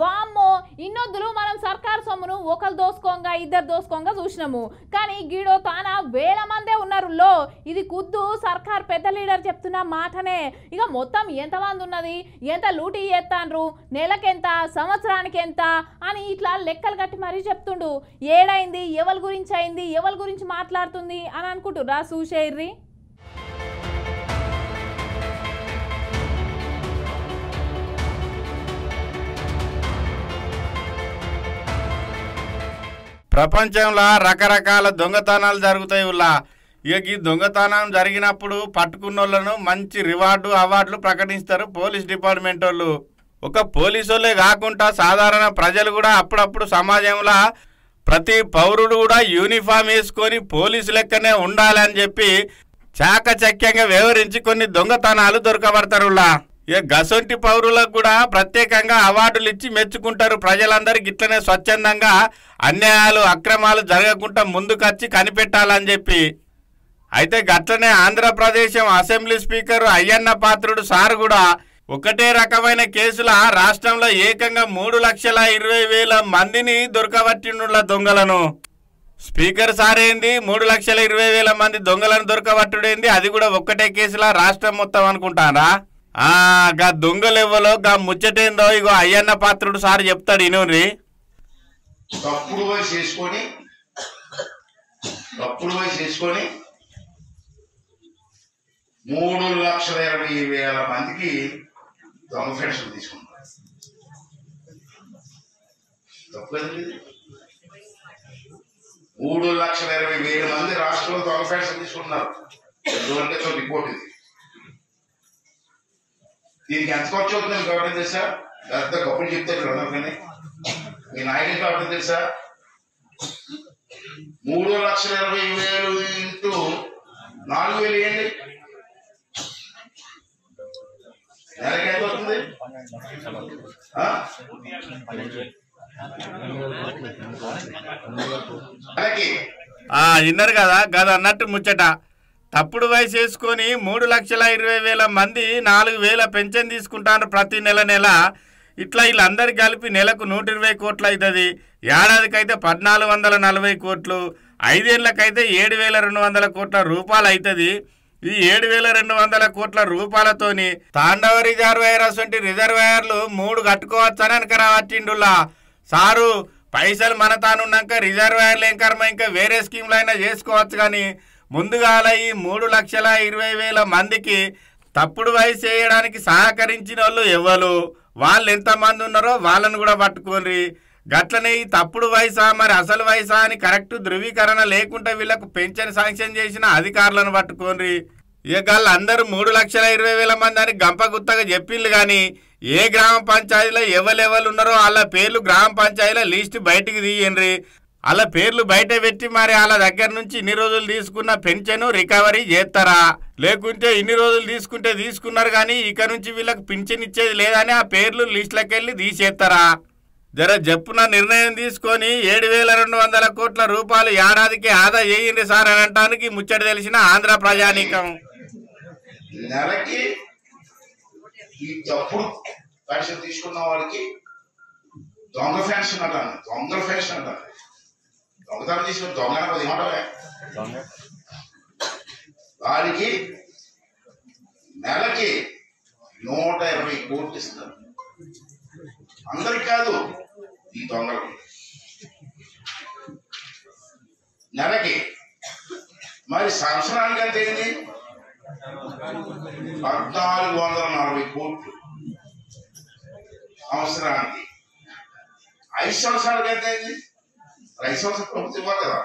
వామ్మో ఇన్నొద్దులు మనం సర్కార్ సొమ్మును ఒకరు దోసుకోంగా ఇద్దరు దోసుకోంగా చూసినాము కానీ గీడో తాన వేల మందే ఉన్నారు లో ఇది కుద్దు సర్కార్ పెద్ద లీడర్ చెప్తున్న మాటనే ఇక మొత్తం ఎంతమంది ఉన్నది ఎంత లూటీ చేస్తాండ్రు నెలకెంత సంవత్సరానికి ఎంత అని ఇట్లా లెక్కలు కట్టి మరీ చెప్తుండు ఏడైంది ఎవరి గురించి అయింది ఎవరి గురించి మాట్లాడుతుంది అని అనుకుంటురా చూసేర్రి ప్రపంచంలో రకరకాల దొంగతనాలు జరుగుతాయి ఉల్లా ఇక ఈ దొంగతనం జరిగినప్పుడు పట్టుకున్నోళ్లను మంచి రివార్డు అవార్డులు ప్రకటిస్తారు పోలీస్ డిపార్ట్మెంట్ వాళ్ళు ఒక పోలీసు వాళ్ళే కాకుండా సాధారణ ప్రజలు కూడా అప్పుడప్పుడు సమాజంలో ప్రతి పౌరుడు కూడా యూనిఫామ్ వేసుకొని పోలీసు లెక్కనే ఉండాలని చెప్పి చాకచక్యంగా వివరించి కొన్ని దొంగతనాలు దొరకబడతారులా ఇక గసొంటి పౌరులకు కూడా ప్రత్యేకంగా అవార్డులు ఇచ్చి మెచ్చుకుంటారు ప్రజలందరికీ ఇట్లనే స్వచ్ఛందంగా అన్యాయాలు అక్రమాలు జరగకుండా ముందుకొచ్చి కనిపెట్టాలని చెప్పి అయితే గట్లనే Andhra Pradesh assembly speaker Ayyanna Patrudu sir కూడా ఒకటే రకమైన కేసుల రాష్ట్రంలో ఏకంగా 3,20,000 మందిని దొరకబట్టిండుల దొంగలను స్పీకర్ సార్ ఏంది 3,20,000 మంది దొంగలను దొరకబట్టుడేంది అది కూడా ఒక్కటే కేసుల రాష్ట్రం మొత్తం అనుకుంటారా గా దొంగలెవ్వలో గా ముచ్చటేందో ఇగో అయ్యన్న పాత్రుడు సార్ చెప్తాడు ఇనుర్రి తప్పుడు వయసు చేసుకొని 3,20,000 మందికి దొంగ పెన్షన్ తీసుకుంటారు తప్పు కదండి 3,20,000 మంది రాష్ట్రంలో దొంగ పెన్షన్ తీసుకుంటున్నారు రిపోర్ట్ ఇది దీనికి ఎంత ఖర్చు అవుతుంది కావడం తెలుసా పెద్ద గొప్పలు చెప్తారు కానీ మీ నాయకులు కావడం తెలుసా 3,20,000 ఇంటూ 4,000 వేయండి నెలకి ఎంత అవుతుంది విన్నారు కదా గది అన్నట్టు ముచ్చట తప్పుడు వయసు వేసుకొని 3,20,000 మంది 4,000 పెన్షన్ తీసుకుంటారు ప్రతి నెల ఇట్లా వీళ్ళందరూ కలిపి నెలకు 120 కోట్లు అవుతుంది ఏడాదికైతే 1,440 కోట్లు 5 ఏళ్ళకైతే 7,200 కోట్ల రూపాయలు అవుతుంది ఈ 7,200 కోట్ల రూపాయలతోని తాండవ రిజర్వాయర్ అసంటి రిజర్వాయర్లు 3 కట్టుకోవచ్చని వెనకరావచ్చిండులా సారు పైసలు మన తానున్నాక రిజర్వాయర్లు ఏం కర్మ ఇంకా వేరే స్కీమ్లు అయినా చేసుకోవచ్చు కానీ ముందుగాల ఈ 3,20,000 మందికి తప్పుడు వయసు చేయడానికి సహకరించిన వాళ్ళు ఎవరు వాళ్ళు ఎంతమంది ఉన్నారో వాళ్ళను కూడా పట్టుకోండి గట్లనే ఈ తప్పుడు వయసా మరి అసలు వయసా అని కరెక్ట్ ధృవీకరణ లేకుండా వీళ్ళకు పెన్షన్ శాంక్షన్ చేసిన అధికారులను పట్టుకోండి ఇక వాళ్ళందరూ 3,20,000 మంది అని గంపగుత్తగా చెప్పిండ్రు కానీ ఏ గ్రామ పంచాయతీలో ఎవరెవరు ఉన్నారో వాళ్ళ పేర్లు గ్రామ పంచాయతీలో లిస్టు బయటికి తీయండి వాళ్ళ పేర్లు బయట పెట్టి మరి వాళ్ళ దగ్గర నుంచి ఇన్ని రోజులు తీసుకున్న పెన్షన్ రికవరీ చేస్తారా లేకుంటే ఇన్ని రోజులు తీసుకున్నారు కానీ ఇక నుంచి వీళ్ళకి పెన్షన్ ఇచ్చేది లేదని ఆ పేర్లు లిస్టులకు వెళ్ళి తీసేస్తారా జర చెప్పున నిర్ణయం తీసుకొని 7,200 కోట్ల రూపాయలు ఏడాదికి ఆదా చేయండి సార్ అని అనటానికి ముచ్చట తెలిసిన ఆంధ్ర ప్రజానీకం నెలకి ఈ తప్పుడు పెన్షన్ తీసుకున్న వారికి దొంగ పెన్షన్ అంటాను దొంగతనం తీసుకుని దొంగ ఏమంటావే వారికి నెలకి 120 కోట్లు ఇస్తారు అందరికి కాదు ఈ దొంగలు నెలకి మరి సంవత్సరానికి అంత ఏంటి 1,440 కోట్లు సంవత్సరానికి 5 సంవత్సరాలకి ఎంత అయింది 5 సంవత్సరాలు ప్రభుత్వం ఇవ్వాలి కదా